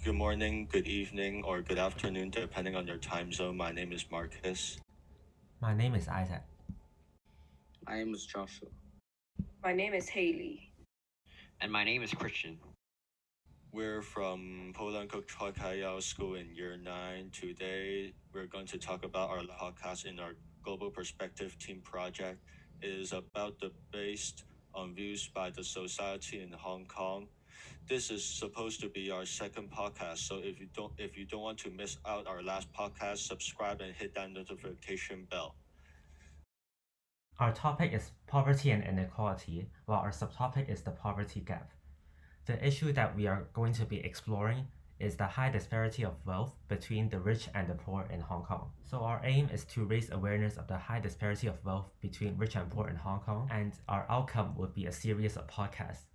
Good morning, good evening, or good afternoon, depending on your time zone. My name is Marcus. My name is Isaac. My name is Joshua. My name is Haley. And my name is Christian. We're from Polanco Choi Kayao School in Year 9. Today, we're going to talk about our podcast in our Global Perspective Team project. It is about the based on views by the society in Hong Kong. This is supposed to be our second podcast, so if you don't want to miss out our last podcast, subscribe and hit that notification bell. Our topic is poverty and inequality, while our subtopic is the poverty gap. The issue that we are going to be exploring is the high disparity of wealth between the rich and the poor in Hong Kong. So our aim is to raise awareness of the high disparity of wealth between rich and poor in Hong Kong, and our outcome would be a series of podcasts.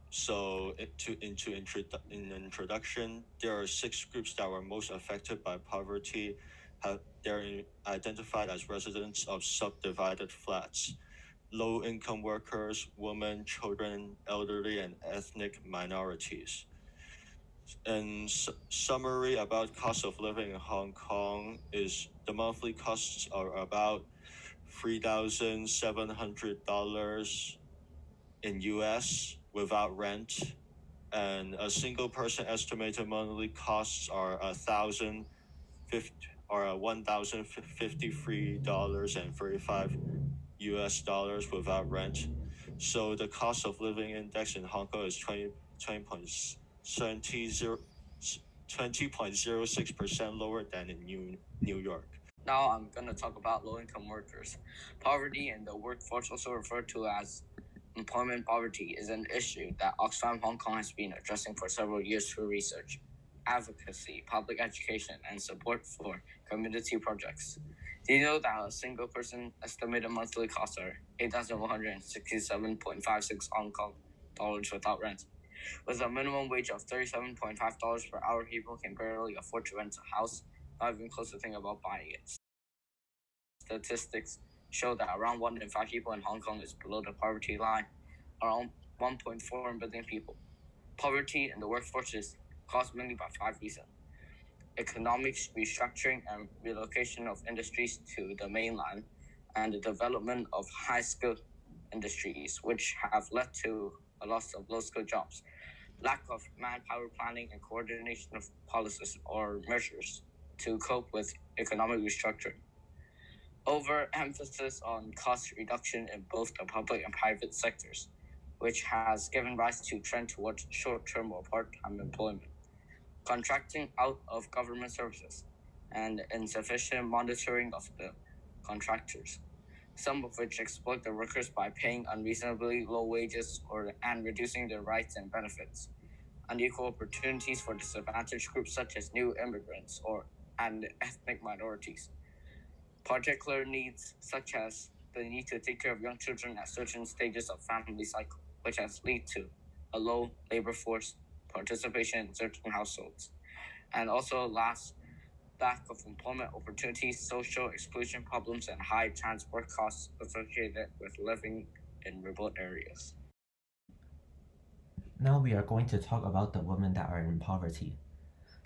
So in introduction, there are 6 groups that were most affected by poverty. They're identified as residents of subdivided flats, low-income workers, women, children, elderly, and ethnic minorities. And summary about cost of living in Hong Kong is the monthly costs are about $3,700 in US without rent, and a single person estimated monthly costs are $1,053.35 US dollars without rent. So the cost of living index in Hong Kong is 20.06% lower than in New York. Now I'm going to talk about low-income workers. Poverty in the workforce, also referred to as employment poverty, is an issue that Oxfam Hong Kong has been addressing for several years through research, advocacy, public education, and support for community projects. Do you know that a single person estimated monthly costs are 8,167.56 Hong Kong dollars without rent? With a minimum wage of $37.5 per hour, people can barely afford to rent a house, not even close to thinking about buying it. Statistics show that around 1 in 5 people in Hong Kong is below the poverty line, around 1.4 billion people. Poverty in the workforce is caused mainly by 5 reasons: economic restructuring and relocation of industries to the mainland, and the development of high-skilled industries, which have led to a loss of low-skilled jobs, lack of manpower planning and coordination of policies or measures to cope with economic restructuring. Overemphasis on cost reduction in both the public and private sectors, which has given rise to a trend towards short-term or part-time employment, contracting out of government services, and insufficient monitoring of the contractors, some of which exploit the workers by paying unreasonably low wages and reducing their rights and benefits, unequal opportunities for disadvantaged groups such as new immigrants and ethnic minorities, particular needs such as the need to take care of young children at certain stages of family cycle, which has led to a low labor force participation in certain households, and also lack of employment opportunities, social exclusion problems, and high transport costs associated with living in remote areas. Now we are going to talk about the women that are in poverty.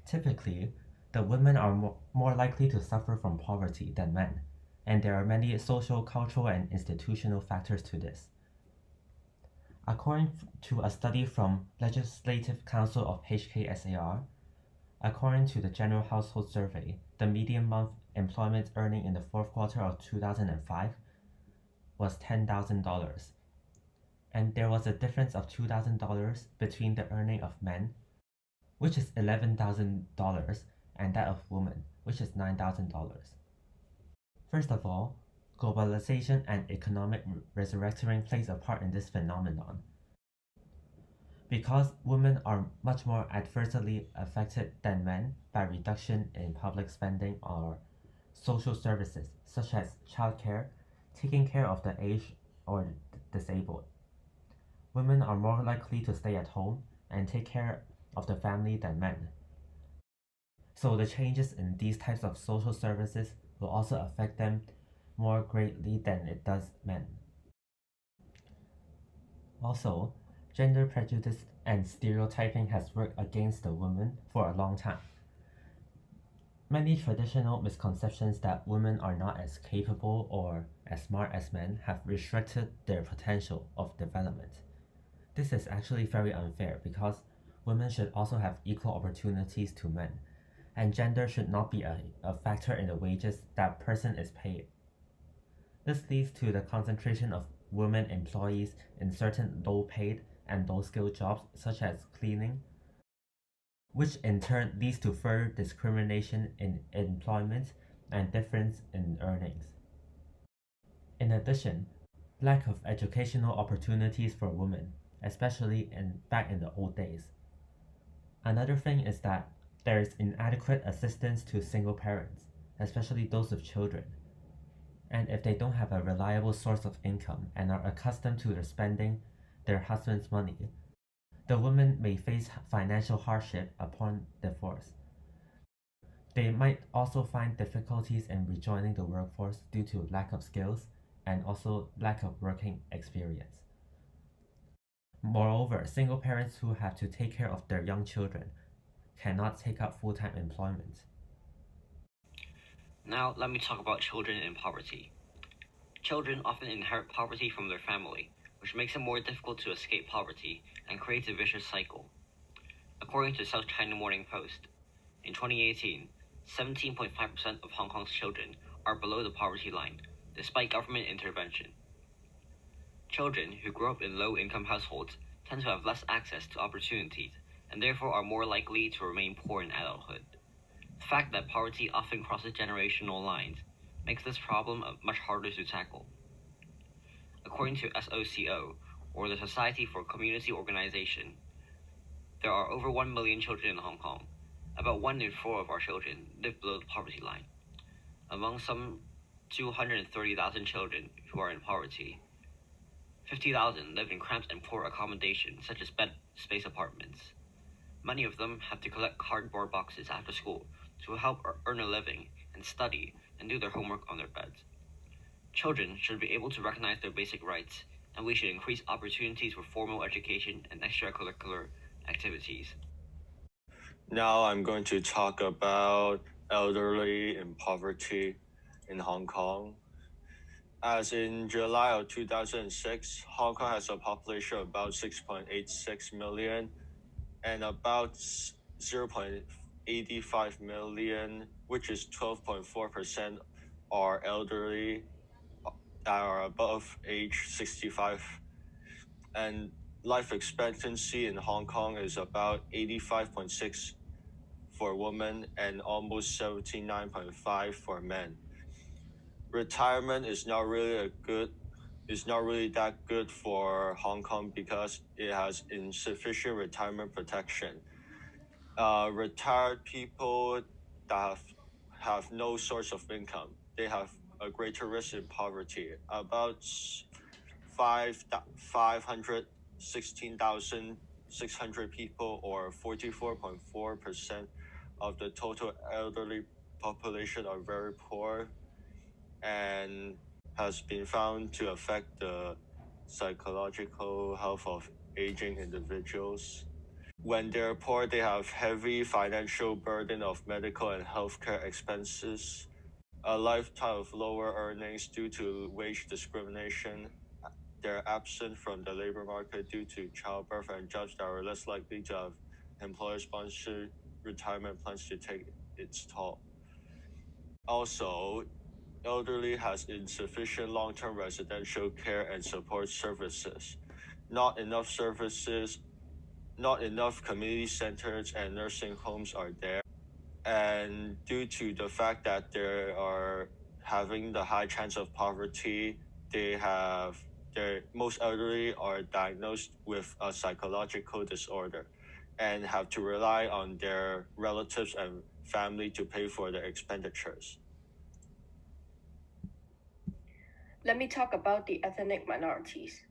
Typically, the women are more likely to suffer from poverty than men, and there are many social, cultural, and institutional factors to this. According to a study from Legislative Council of HKSAR, according to the General Household Survey, the median month employment earning in the fourth quarter of 2005 was $10,000, and there was a difference of $2,000 between the earning of men, which is $11,000, and that of women, which is $9,000. First of all, globalization and economic resurrecting plays a part in this phenomenon. Because women are much more adversely affected than men by reduction in public spending or social services such as childcare, taking care of the aged or disabled. Women are more likely to stay at home and take care of the family than men. So the changes in these types of social services will also affect them more greatly than it does men. Also, gender prejudice and stereotyping has worked against the woman for a long time. Many traditional misconceptions that women are not as capable or as smart as men have restricted their potential of development. This is actually very unfair because women should also have equal opportunities to men, and gender should not be a factor in the wages that person is paid. This leads to the concentration of women employees in certain low-paid and low-skilled jobs such as cleaning, which in turn leads to further discrimination in employment and difference in earnings. In addition, lack of educational opportunities for women, especially back in the old days. Another thing is that there is inadequate assistance to single parents, especially those with children. And if they don't have a reliable source of income and are accustomed to spending their husband's money, the women may face financial hardship upon divorce. They might also find difficulties in rejoining the workforce due to lack of skills and also lack of working experience. Moreover, single parents who have to take care of their young children cannot take up full-time employment. Now, let me talk about children in poverty. Children often inherit poverty from their family, which makes it more difficult to escape poverty and creates a vicious cycle. According to South China Morning Post, in 2018, 17.5% of Hong Kong's children are below the poverty line, despite government intervention. Children who grow up in low-income households tend to have less access to opportunities and therefore are more likely to remain poor in adulthood. The fact that poverty often crosses generational lines makes this problem much harder to tackle. According to SOCO, or the Society for Community Organization, there are over 1 million children in Hong Kong. About 1 in 4 of our children live below the poverty line. Among some 230,000 children who are in poverty, 50,000 live in cramped and poor accommodation, such as bed space apartments. Many of them have to collect cardboard boxes after school to help earn a living and study and do their homework on their beds. Children should be able to recognize their basic rights, and we should increase opportunities for formal education and extracurricular activities. Now I'm going to talk about elderly in poverty in Hong Kong. As in July of 2006, Hong Kong has a population of about 6.86 million, and about 0.85 million, which is 12.4%, are elderly that are above age 65. And life expectancy in Hong Kong is about 85.6 for women and almost 79.5 for men. Retirement is not really that good for Hong Kong because it has insufficient retirement protection. Retired people that have no source of income, they have a greater risk in poverty. About 516,600 people, or 44.4% of the total elderly population, are very poor and has been found to affect the psychological health of aging individuals. When they're poor, they have heavy financial burden of medical and healthcare expenses, a lifetime of lower earnings due to wage discrimination. They're absent from the labor market due to childbirth, and jobs that are less likely to have employer-sponsored retirement plans to take its toll. Also, elderly has insufficient long-term residential care and support services. Not enough community centers and nursing homes are there. And due to the fact that they are having the high chance of poverty, most elderly are diagnosed with a psychological disorder and have to rely on their relatives and family to pay for their expenditures. Let me talk about the ethnic minorities.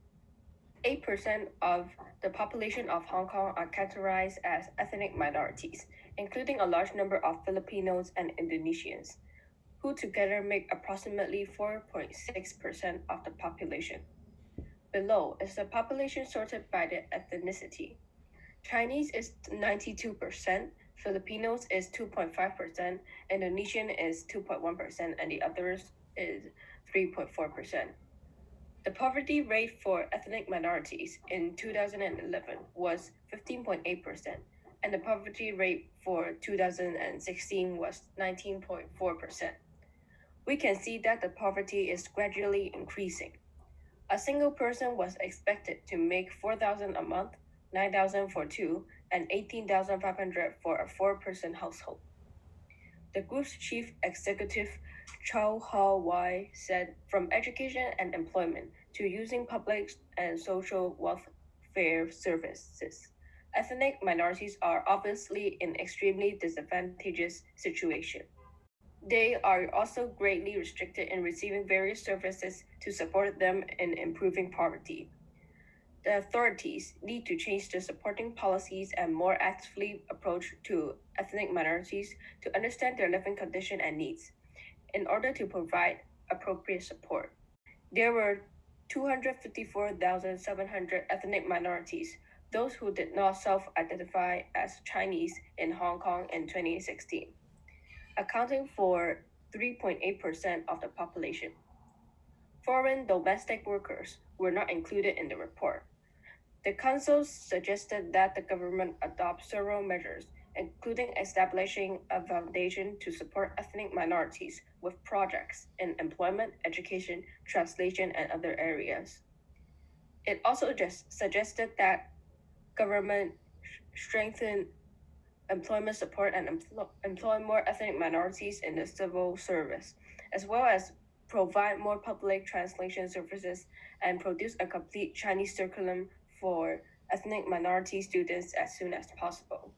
8% of the population of Hong Kong are categorized as ethnic minorities, including a large number of Filipinos and Indonesians, who together make approximately 4.6% of the population. Below is the population sorted by the ethnicity. Chinese is 92%, Filipinos is 2.5%, Indonesian is 2.1%, and the others is 3.4%. The poverty rate for ethnic minorities in 2011 was 15.8%, and the poverty rate for 2016 was 19.4%. We can see that the poverty is gradually increasing. A single person was expected to make 4,000 a month, 9,000 for two, and 18,500 for a four-person household. The group's chief executive, Chow Ha Wai, said, from education and employment to using public and social welfare services, ethnic minorities are obviously in extremely disadvantageous situation. They are also greatly restricted in receiving various services to support them in improving poverty. The authorities need to change their supporting policies and more actively approach to ethnic minorities to understand their living condition and needs in order to provide appropriate support. There were 254,700 ethnic minorities, those who did not self-identify as Chinese in Hong Kong in 2016, accounting for 3.8% of the population. Foreign domestic workers were not included in the report. The Council suggested that the government adopt several measures, including establishing a foundation to support ethnic minorities with projects in employment, education, translation, and other areas. It also just suggested that government strengthen employment support and employ more ethnic minorities in the civil service, as well as provide more public translation services and produce a complete Chinese curriculum for ethnic minority students as soon as possible.